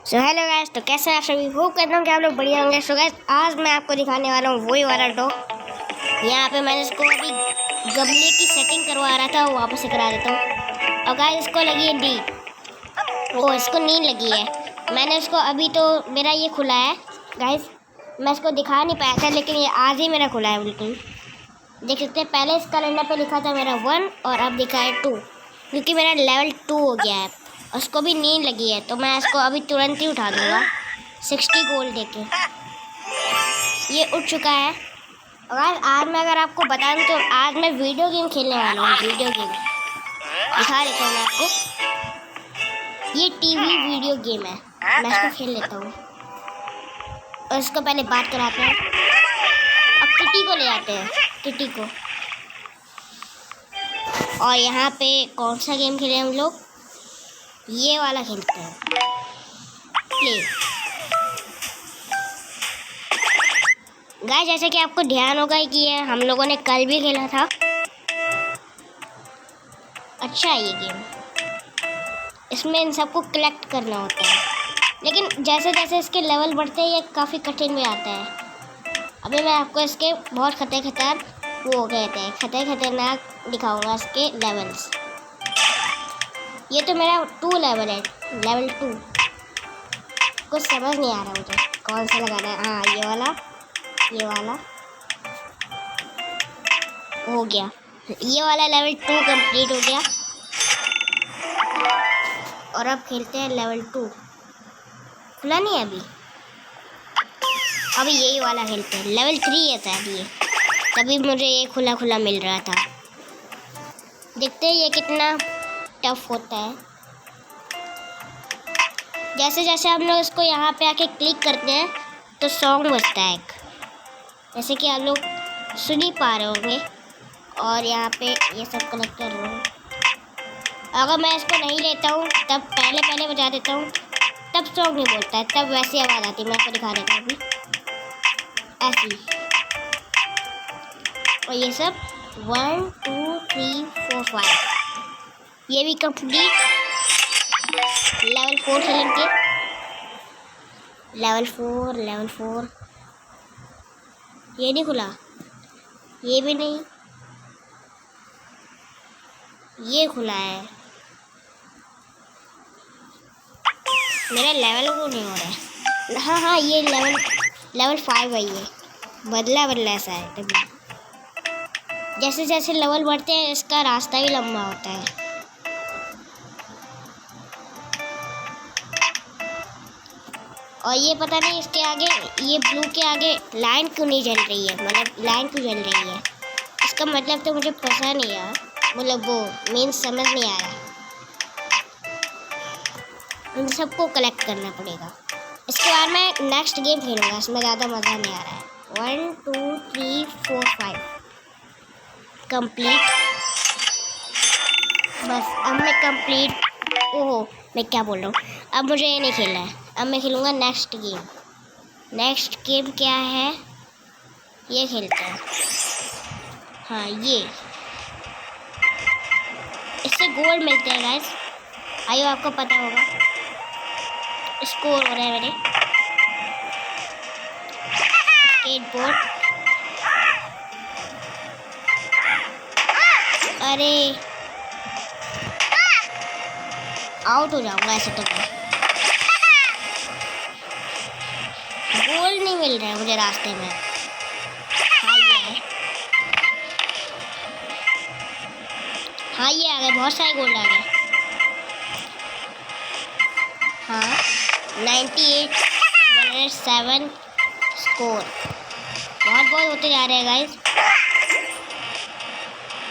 So hello guys, तो कैसे हैं आप सभी। होप करता हूँ कि आप लोग बढ़िया होंगे। सो गाइस, आज मैं आपको दिखाने वाला हूँ वही वाला डॉग। यहाँ पे मैंने इसको अभी गमले की सेटिंग करवा रहा था, वो वापस से करा देता हूँ। और गाइस, इसको लगी है नींद। वो इसको नींद लगी है। मैंने उसको अभी तो मेरा ये खुला है गाइस, मैं इसको दिखा नहीं पाया था, लेकिन ये आज ही मेरा खुला है। बिल्कुल देख सकते हैं, पहले इस कैलेंडर पे लिखा था मेरा 1 और अब दिखा है 2, क्योंकि मेरा लेवल 2 हो गया है। उसको भी नींद लगी है, तो मैं इसको अभी तुरंत ही उठा दूंगा 60 गोल्ड देके। ये उठ चुका है। और आज मैं अगर आपको बता दूँ तो आज मैं वीडियो गेम खेलने वाला हूँ। वीडियो गेम दिखा देता हूँ मैं आपको। ये टीवी वीडियो गेम है, मैं इसको खेल लेता हूँ। और इसको पहले बात कराते हैं। अब किटी को ले आते हैं, किटी को। और यहाँ पे कौन सा गेम खेले हम लोग, ये वाला खेलते हैं, प्ले। गाइस, जैसे कि आपको ध्यान होगा कि ये हम लोगों ने कल भी खेला था। अच्छा है ये गेम, इसमें इन सबको कलेक्ट करना होता है, लेकिन जैसे जैसे इसके लेवल बढ़ते हैं ये काफ़ी कठिन में आता है। अभी मैं आपको इसके बहुत खतरनाक वो कहते हैं खतरनाक दिखाऊंगा इसके लेवल्स। ये तो मेरा 2 लेवल है, लेवल 2। कुछ समझ नहीं आ रहा मुझे कौन सा लगाना है। हाँ, ये वाला हो गया। ये वाला लेवल 2 कंप्लीट हो गया। और अब खेलते हैं लेवल 2। खुला नहीं है अभी यही वाला खेलते हैं। लेवल 3 है शायद ये, तभी मुझे ये खुला खुला मिल रहा था। देखते हैं ये कितना टफ होता है। जैसे जैसे हम लोग इसको यहाँ पे आके क्लिक करते हैं तो सॉन्ग बजता है एक, जैसे कि आप लोग सुन ही पा रहे होंगे। और यहाँ पे ये सब कनेक्ट कर रहा हूँ। अगर मैं इसको नहीं लेता हूँ तब पहले बजा देता हूँ, तब सॉन्ग नहीं बोलता है, तब वैसी आवाज़ आती है। मैं आपको दिखा देता हूँ अभी ऐसी। और ये सब 1 2 3 4 5 ये भी कंप्लीट। लेवल 4 खेलेंगे। लेवल 4 ये नहीं खुला, ये भी नहीं, ये खुला है। मेरा लेवल को नहीं हो रहा है। हाँ, ये लेवल 5 है। ये बदला ऐसा है तभी। जैसे जैसे लेवल बढ़ते हैं इसका रास्ता भी लंबा होता है। और ये पता नहीं इसके आगे, ये ब्लू के आगे लाइन क्यों नहीं जल रही है, मतलब लाइन क्यों जल रही है, इसका मतलब तो मुझे पता नहीं है, मतलब वो मेन समझ नहीं आ रहा। इन सबको कलेक्ट करना पड़ेगा। इसके बाद मैं नेक्स्ट गेम खेलूँगा, इसमें ज़्यादा मज़ा नहीं आ रहा है। 1 2 3 4 5 कंप्लीट। बस अब मैं कंप्लीट। ओहो, मैं क्या बोल रहा हूँ। अब मुझे ये नहीं खेलना है, अब मैं खेलूँगा नेक्स्ट गेम। नेक्स्ट गेम क्या है, ये खेलते हैं। हाँ, ये इससे गोल्ड मिलते हैं गाइस, आइए आपको पता होगा। स्कोर हो रहा है मेरे स्केटबोर्ड। अरे आउट हो जाऊंगा ऐसे तो। गोल्ड नहीं मिल रहा है मुझे रास्ते में। हाँ, ये आ गए, बहुत सारे गोल्ड आ गए। हाँ, 98 107 स्कोर। बहुत होते जा रहे हैं गाइस।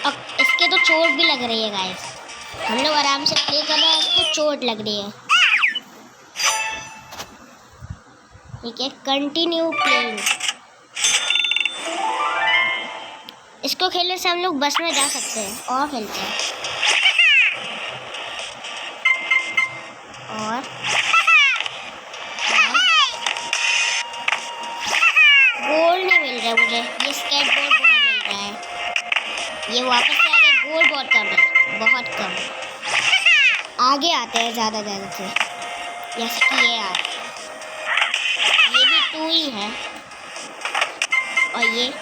अब इसके तो चोट भी लग रही है गाइस। हम लोग आराम से प्ले कर रहे हैं, इसको चोट लग रही है। ठीक है, कंटिन्यू प्लेइंग। इसको खेलने से हम लोग बस में जा सकते हैं और खेलते हैं। और गोल्ड नहीं मिल रहा है मुझे, ये स्केटबोर्ड बहुत मिल रहा है। ये वापस से आगे गोल्ड बहुत कम है, बहुत कम। आगे आते हैं ज़्यादा से। जैसे कि ये यार, ये भी 2 ही है, और ये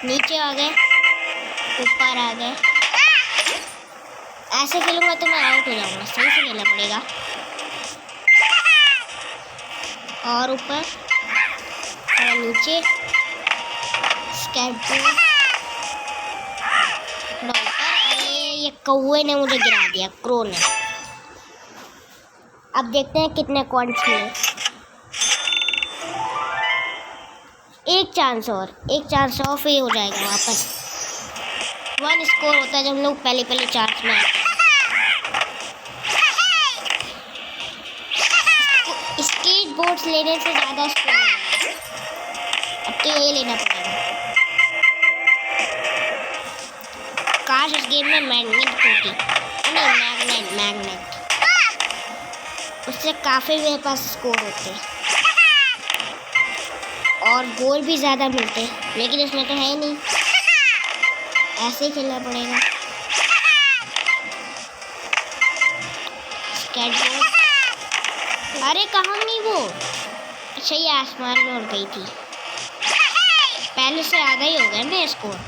नीचे आ गए, ऊपर आ गए। ऐसे खेलूंगा तो मैं आउट हो जाऊंगा, सही से खेलना पड़ेगा। और ऊपर और नीचे, स्केटबोर्ड थोड़ा ऊपर। अरे ये कौवे ने मुझे गिरा दिया, क्रो ने। अब देखते हैं कितने कॉइन्स मिले। एक चांस और फिर हो जाएगा वापस। 1 स्कोर होता है जब हम लोग पहले चांस में आते हैं। स्केट बोर्ड्स लेने से ज़्यादा स्कोर है। अब तो यही लेना पड़ेगा। काश इस गेम में मैग्नेट होती, नहीं मैग्नेट, उससे काफ़ी मेरे पास स्कोर होते और गोल भी ज़्यादा मिलते, लेकिन इसमें तो है ही नहीं। ऐसे ही खेलना पड़ेगा। स्केटबोर्ड, अरे कहाँ गई वो? अच्छा ये आसमान में उड़ गई थी। पहले से आधा ही हो गया ना स्कोर,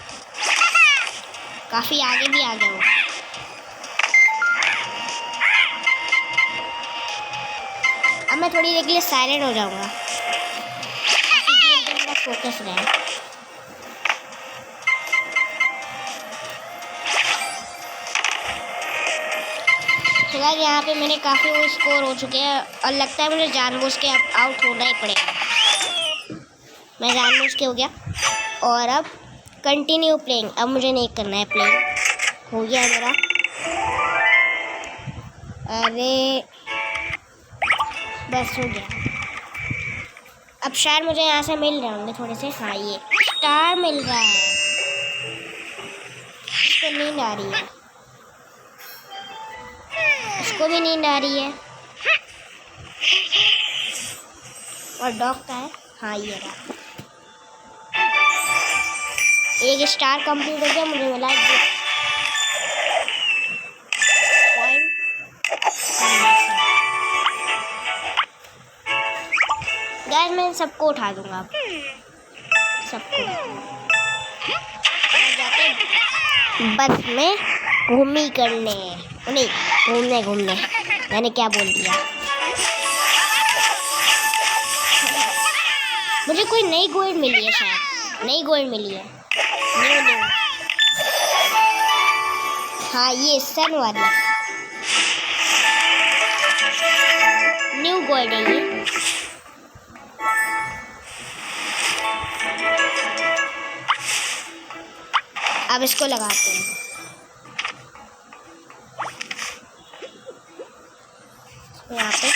काफ़ी आगे भी आ गया वो। अब मैं थोड़ी देर के लिए साइलेंट हो जाऊंगा, गेम पे मेरा फोकस रहे। फिलहाल यहाँ पे मैंने काफ़ी वो स्कोर हो चुके हैं और लगता है मुझे जानबूझ के अब आउट होना ही पड़ेगा। मैं जानबूझ के हो गया और अब कंटिन्यू प्लेइंग। अब मुझे नहीं करना है प्लेइंग, हो गया मेरा। अरे बस हो गया। अब शायद मुझे यहाँ से मिल रहे होंगे थोड़े से। हाँ ये स्टार मिल रहा है। इसको नींद आ रही है, इसको भी नींद आ रही है। और डॉग का है, हाँ ये रहा। एक स्टार कंप्लीट हो गया, मुझे मिला पॉइंट। गाइस मैं सबको उठा दूंगा अब, सबको। जाते बस में घूमी करने, नहीं घूमने मैंने क्या बोल दिया। मुझे कोई नई गोल्ड मिली है, शायद नई गोल्ड मिली है। न्यू हाँ ये सन वाली न्यू गोल्ड है ये। अब इसको लगाते हैं। यहाँ पे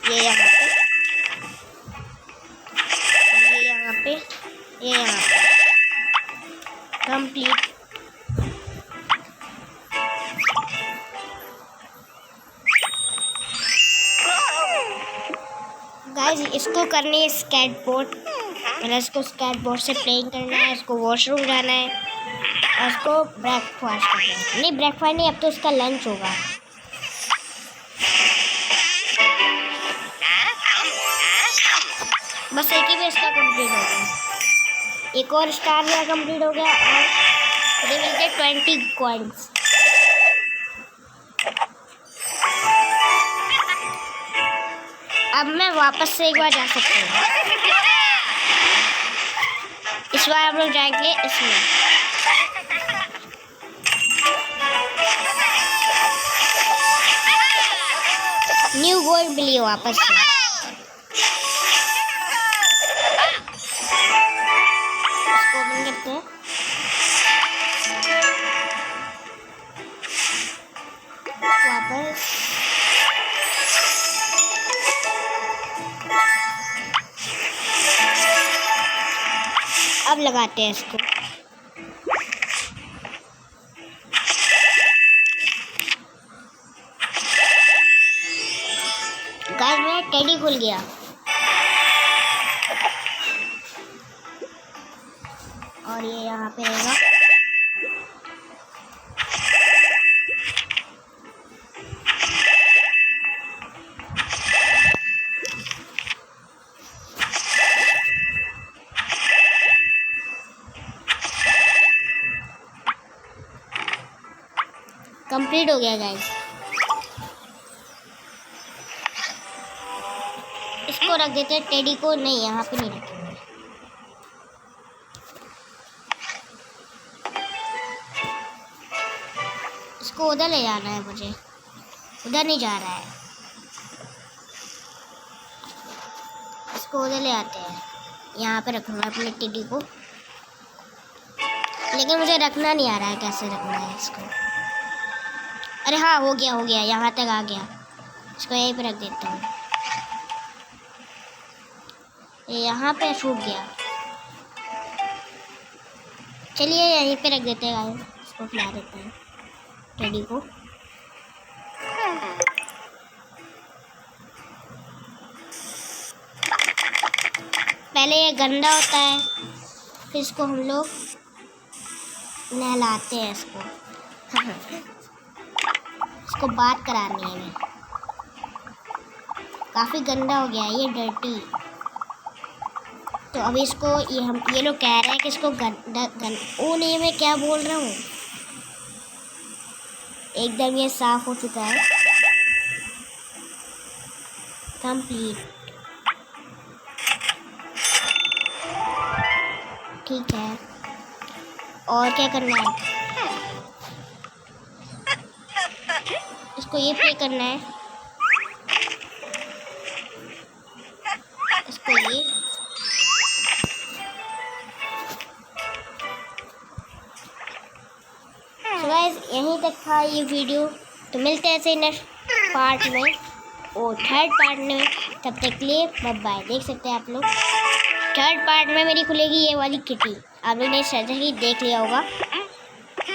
ये यहाँ पे ये यहाँ पे कंप्लीट। गाइस इसको करनी है स्केटबोर्ड, मतलब इसको स्केटबोर्ड से प्लेइंग करना है, इसको वॉशरूम जाना है और इसको ब्रेकफास्ट करना है। नहीं ब्रेकफास्ट नहीं, अब तो उसका लंच होगा। बस एक ही में इसका कंप्लीट हो गया। एक और स्टार मेरा कंप्लीट हो गया और मुझे मिलते 20 कॉइन्स। अब मैं वापस से एक बार जा सकती हूँ। इस बार हम लोग जाएंगे इसमें। न्यू गोल्ड मिली वापस से। इसको ओपन करते हैं। वापस अब लगाते हैं इसको। गाइस मेरा टेडी खुल गया। और ये यहाँ पे रहेगा। कंप्लीट हो गया गाइस। इसको रख देते हैं, टेडी को नहीं, यहाँ पे नहीं रखेंगे। इसको उधर ले जाना है मुझे, उधर नहीं जा रहा है। इसको उधर ले आते हैं, यहाँ पे रखूँगा अपने टेडी को, लेकिन मुझे रखना नहीं आ रहा है कैसे रखना है इसको। अरे हाँ, हो गया हो गया, यहाँ तक आ गया। इसको यहीं पे रख देता हूँ। ये यहाँ पे सूख गया। चलिए यहीं पे रख देते हैं गाइस, इसको खिला देते हैं टेडी को। पहले ये गंदा होता है, फिर इसको हम लोग नहलाते हैं इसको। इसको बात करानी है हमें। काफ़ी गंदा हो गया है ये, डर्टी। तो अभी इसको ये लोग कह रहे हैं कि इसको ओ नहीं, मैं क्या बोल रहा हूँ, एकदम ये साफ हो चुका है कंप्लीट। ठीक है, और क्या करना है? इसको ये पे करना है, इसको ये। तो गाइस यहीं तक था ये वीडियो। तो मिलते हैं ऐसे नेक्स्ट पार्ट में और थर्ड पार्ट में। तब तक के लिए बाय बाय। देख सकते हैं आप लोग, थर्ड पार्ट में मेरी खुलेगी ये वाली किटी। आप लोग ने सर्जरी देख लिया होगा।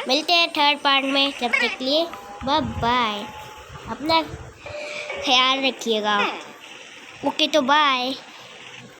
मिलते हैं थर्ड पार्ट में, तब तक के लिए बाय बाय। अपना ख्याल रखिएगा। ओके, तो बाय।